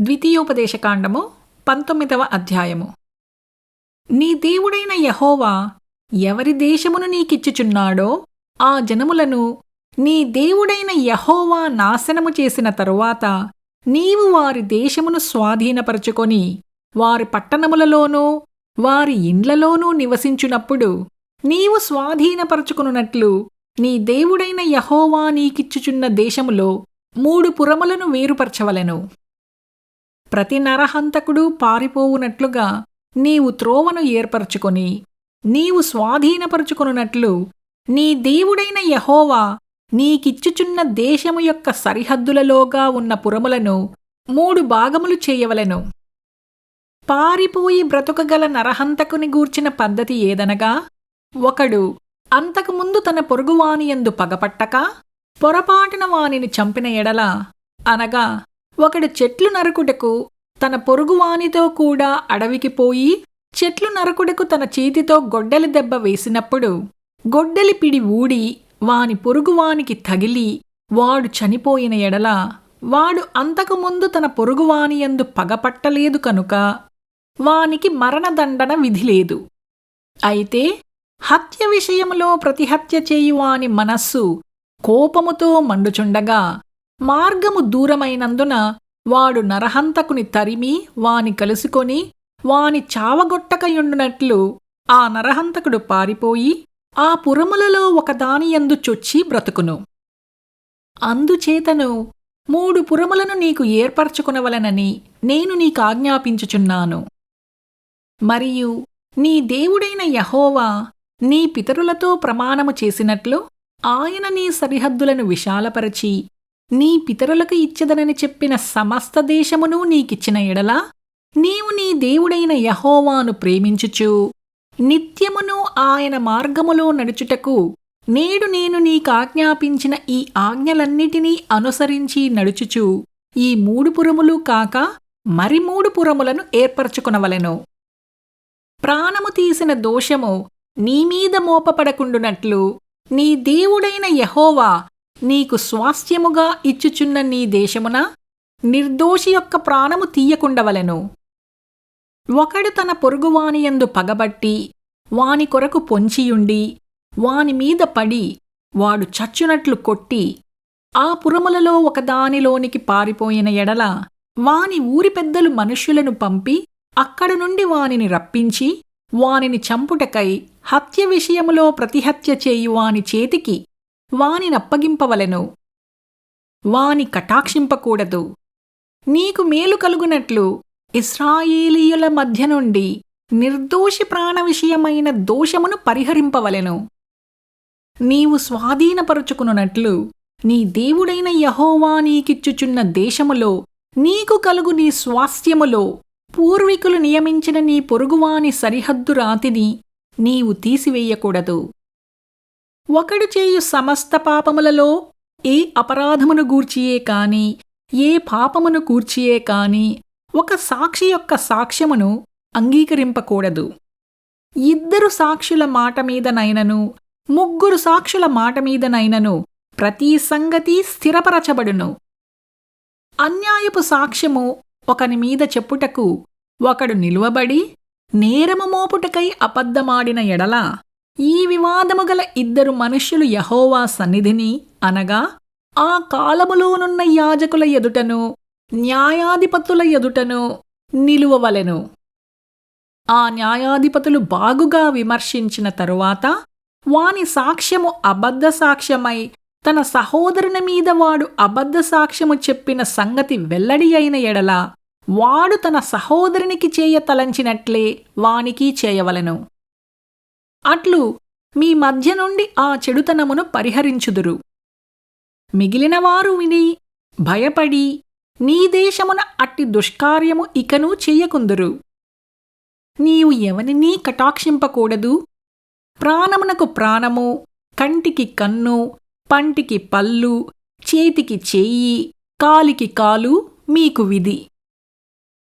ద్వితీయోపదేశకాండము 19వ అధ్యాయము. నీ దేవుడైన యెహోవా ఎవరి దేశమును నీకిచ్చుచున్నాడో ఆ జనములను నీ దేవుడైన యెహోవా నాశనము చేసిన తరువాత నీవు వారి దేశమును స్వాధీనపరచుకొని వారి పట్టణములలోనూ వారి ఇండ్లలోనూ నివసించునప్పుడు నీవు స్వాధీనపరచుకొనున్నట్లు నీ దేవుడైన యెహోవా నీకిచ్చుచున్న దేశములో 3 పురములను వేరుపరచవలెను. ప్రతి నరహంతకుడు పారిపోవునట్లుగా నీవు త్రోవను ఏర్పరచుకొని నీవు స్వాధీనపరచుకొనున్నట్లు నీ దేవుడైన యెహోవా నీకిచ్చుచున్న దేశము యొక్క సరిహద్దులలోగా ఉన్న పురములను 3 భాగములు చేయవలెను. పారిపోయి బ్రతుకగల నరహంతకుని గూర్చిన పద్ధతి ఏదనగా, ఒకడు అంతకుముందు తన పొరుగువానియందు పగపట్టక పొరపాటున వానిని చంపిన ఎడల, అనగా ఒకడు చెట్లు నరుకుటకు తన పొరుగువానితో కూడా అడవికి పోయి చెట్లు నరుకుటకు తన చేతితో గొడ్డలి దెబ్బ వేసినప్పుడు గొడ్డలి పిడి ఊడి వాని పొరుగువానికి తగిలి వాడు చనిపోయిన ఎడల, వాడు అంతకుముందు తన పొరుగువానియందు పగపట్టలేదు కనుక వానికి మరణదండన విధిలేదు. అయితే హత్య విషయములో ప్రతిహత్య చేయువాని మనస్సు కోపముతో మండుచుండగా మార్గము దూరమైనందున వాడు నరహంతకుని తరిమి వాని కలుసుకొని వాని చావగొట్టకయుండునట్లు ఆ నరహంతకుడు పారిపోయి ఆ పురములలో ఒకదానియందు చొచ్చి బ్రతుకును. అందుచేతను 3 పురములను నీకు ఏర్పరచుకొనవలెనని నేను నీకాజ్ఞాపించుచున్నాను. మరియు నీ దేవుడైన యెహోవా నీ పితరులతో ప్రమాణము చేసినట్లు ఆయన నీ సరిహద్దులను విశాలపరచి నీ పితరులకు ఇచ్చెదనని చెప్పిన సమస్త దేశమును నీకిచ్చిన ఎడల, నీవు నీ దేవుడైన యెహోవాను ప్రేమించుచు నిత్యమును ఆయన మార్గములో నడుచుటకు నేడు నేను నీకాజ్ఞాపించిన ఈ ఆజ్ఞలన్నిటినీ అనుసరించి నడుచుచు ఈ 3 పురములు కాక మరి 3 పురములను ఏర్పరచుకొనవలెను. ప్రాణము తీసిన దోషము నీమీద మోపపడకుండునట్లు నీ దేవుడైన యెహోవా నీకు స్వాస్థ్యముగా ఇచ్చుచున్న నీ దేశమున నిర్దోషి యొక్క ప్రాణము తీయకుండవలెను. ఒకడు తన పొరుగువానియందు పగబట్టి వాని కొరకు పొంచియుండి వానిమీద పడి వాడు చచ్చునట్లు కొట్టి ఆ పురములలో ఒకదానిలోనికి పారిపోయిన ఎడల, వాని ఊరి పెద్దలు మనుష్యులను పంపి అక్కడ నుండి వానిని రప్పించి వానిని చంపుటకై హత్య విషయములో ప్రతిహత్య చేయు వాని చేతికి వానినప్పగింపవలెను. వాని కటాక్షింపకూడదు. నీకు మేలు కలుగునట్లు ఇశ్రాయేలీయుల మధ్య నుండి నిర్దోషి ప్రాణ విషయమైన దోషమును పరిహరింపవలెను. నీవు స్వాధీనపరుచుకున్నట్లు నీ దేవుడైన యెహోవా నీకిచ్చుచున్న దేశములో నీకు కలుగు నీ స్వాస్థ్యములో పూర్వీకులు నియమించిన నీ పొరుగువాని సరిహద్దు రాతిని నీవు తీసివేయకూడదు. ఒకడు చేయు సమస్త పాపములలో ఏ అపరాధమును గూర్చియే కాని ఏ పాపమును గూర్చియే కాని ఒక సాక్షి యొక్క సాక్ష్యమును అంగీకరింపకూడదు. 2 సాక్షుల మాట మీదనైనను 3 సాక్షుల మాట మీదనైనను ప్రతి సంగతి స్థిరపరచబడును. అన్యాయపు సాక్ష్యము ఒకని మీద చెప్పుటకు ఒకడు నిలువబడి నేరము మోపుటకై అబద్ధమాడిన ఎడల, ఈ వివాదము గల 2 మనుష్యులు యెహోవా సన్నిధిని, అనగా ఆ కాలములోనున్న యాజకుల ఎదుటను న్యాయాధిపతుల ఎదుటను నిలువవలెను. ఆ న్యాయాధిపతులు బాగుగా విమర్శించిన తరువాత వాని సాక్ష్యము అబద్ధ సాక్ష్యమై తన సహోదరుని మీద వాడు అబద్ధ సాక్ష్యము చెప్పిన సంగతి వెల్లడి అయిన ఎడల, వాడు తన సహోదరునికి చేయ తలంచినట్లే వానికి చేయవలెను. అట్లు మీ మధ్య నుండి ఆ చెడుతనమును పరిహరించుదురు. మిగిలినవారు విని భయపడి నీ దేశమున అట్టి దుష్కార్యము ఇకనూ చెయ్యకుందురు. నీవు ఎవనినీ కటాక్షింపకూడదు. ప్రాణమునకు ప్రాణము, కంటికి కన్ను, పంటికి పల్లు, చేతికి చేయి, కాలికి కాలు మీకు విధి.